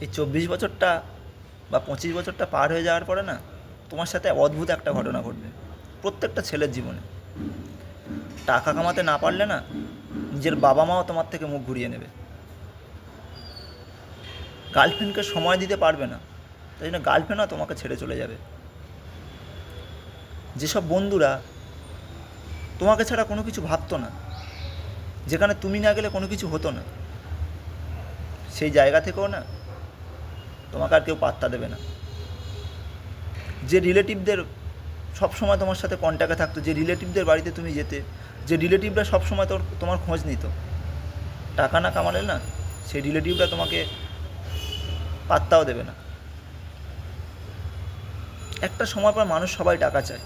এই 24 বছরটা বা 25 বছরটা পার হয়ে যাওয়ার পরে না, তোমার সাথে অদ্ভুত একটা ঘটনা ঘটবে প্রত্যেকটা ছেলের জীবনে। টাকা কামাতে না পারলে না, নিজের বাবা মাও তোমার থেকে মুখ ঘুরিয়ে নেবে। গার্লফ্রেন্ডকে সময় দিতে পারবে না, তাই জন্য গার্লফ্রেন্ডও তোমাকে ছেড়ে চলে যাবে। যেসব বন্ধুরা তোমাকে ছাড়া কোনো কিছু ভাবতো না, যেখানে তুমি না গেলে কোনো কিছু হতো না, সেই জায়গা থেকেও না তোমাকে আর কেউ পাত্তা দেবে না। যে রিলেটিভদের সবসময় তোমার সাথে কন্ট্যাক্টে থাকতো, যে রিলেটিভদের বাড়িতে তুমি যেতে, যে রিলেটিভরা সবসময় তোমার খোঁজ নিত, টাকা না কামালে না সেই রিলেটিভরা তোমাকে পাত্তাও দেবে না। একটা সময় পর মানুষ সবাই টাকা চায়।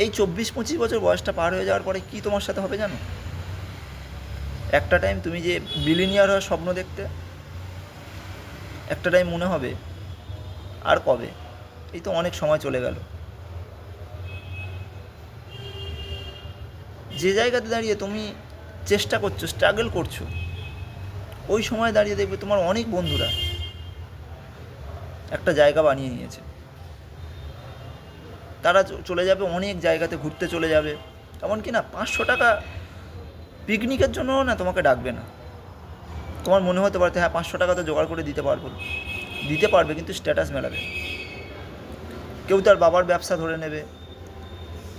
এই 24-25 বছর বয়সটা পার হয়ে যাওয়ার পরে কি তোমার সাথে হবে জানো? একটা টাইম তুমি যে বিলিনিয়ার হওয়ার স্বপ্ন দেখতে, একটা টাইম মনে হবে আর কবে, এই তো অনেক সময় চলে গেল। যে জায়গাতে দাঁড়িয়ে তুমি চেষ্টা করছো, স্ট্রাগল করছো, ওই সময় দাঁড়িয়ে দেখবে তোমার অনেক বন্ধুরা একটা জায়গা বানিয়ে নিয়েছে। তারা চলে যাবে অনেক জায়গাতে ঘুরতে চলে যাবে, এমনকি না 500 টাকা পিকনিকের জন্যও না তোমাকে ডাকবে না। তোমার মনে হতে পারে হ্যাঁ 500 টাকা তো জোগাড় করে দিতে পারবো, দিতে পারবে, কিন্তু স্ট্যাটাস মেলাবে। কেউ তার বাবার ব্যবসা ধরে নেবে,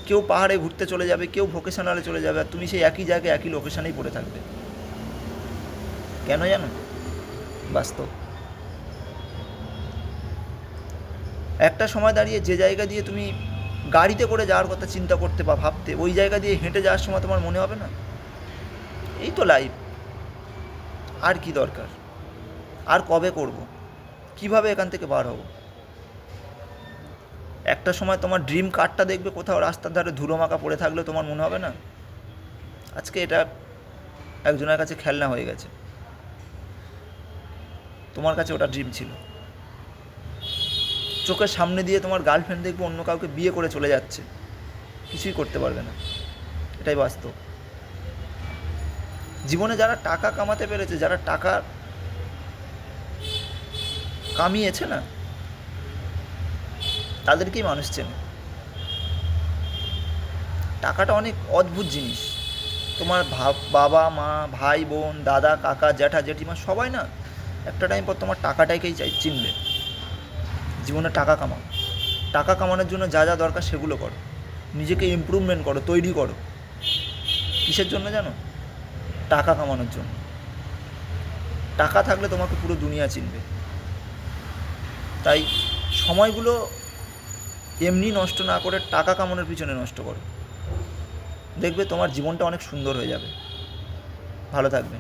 কেউ পাহাড়ে ঘুরতে চলে যাবে, কেউ ভোকেশনালে চলে যাবে, আর তুমি সেই একই জায়গায় একই লোকেশানেই পড়ে থাকবে। কেন জানো? বাস্তব। একটা সময় দাঁড়িয়ে যে জায়গা দিয়ে তুমি গাড়িতে করে যাওয়ার কথা চিন্তা করতে বা ভাবতে, ওই জায়গা দিয়ে হেঁটে যাওয়ার সময় তোমার মনে হবে না এই তো লাইফ, আর কি দরকার, আর কবে করব, কিভাবে এখান থেকে বার হব। একটা সময় তোমার ড্রিম কারটা দেখবে কোথাও রাস্তার ধারে ধুলো মাখা পড়ে থাকলে তোমার মনে হবে না আজকে এটা একজনের কাছে খেলনা হয়ে গেছে, তোমার কাছে ওটা ড্রিম ছিল। চোখের সামনে দিয়ে তোমার গার্লফ্রেন্ড দেখবে অন্য কাউকে বিয়ে করে চলে যাচ্ছে, কিছুই করতে পারবে না। এটাই বাস্তব। জীবনে যারা টাকা কামাতে পেরেছে, যারা টাকা কামিয়েছে না, তাদেরকেই মানুষ চেনে। টাকাটা অনেক অদ্ভুত জিনিস। তোমার বাবা মা ভাই বোন দাদা কাকা জ্যাঠা জেঠিমা সবাই না একটা টাইম পর তোমার টাকাটাকেই চিনবে। জীবনে টাকা কামাও, টাকা কামানোর জন্য যা যা দরকার সেগুলো করো, নিজেকে ইমপ্রুভমেন্ট করো, তৈরি করো। কিসের জন্য জানো? টাকা কামানোর জন্য। টাকা থাকলে তোমাকে পুরো দুনিয়া চিনবে। তাই সময়গুলো এমনি নষ্ট না করে টাকা কামানোর পিছনে নষ্ট করো, দেখবে তোমার জীবনটা অনেক সুন্দর হয়ে যাবে। ভালো থাকবে।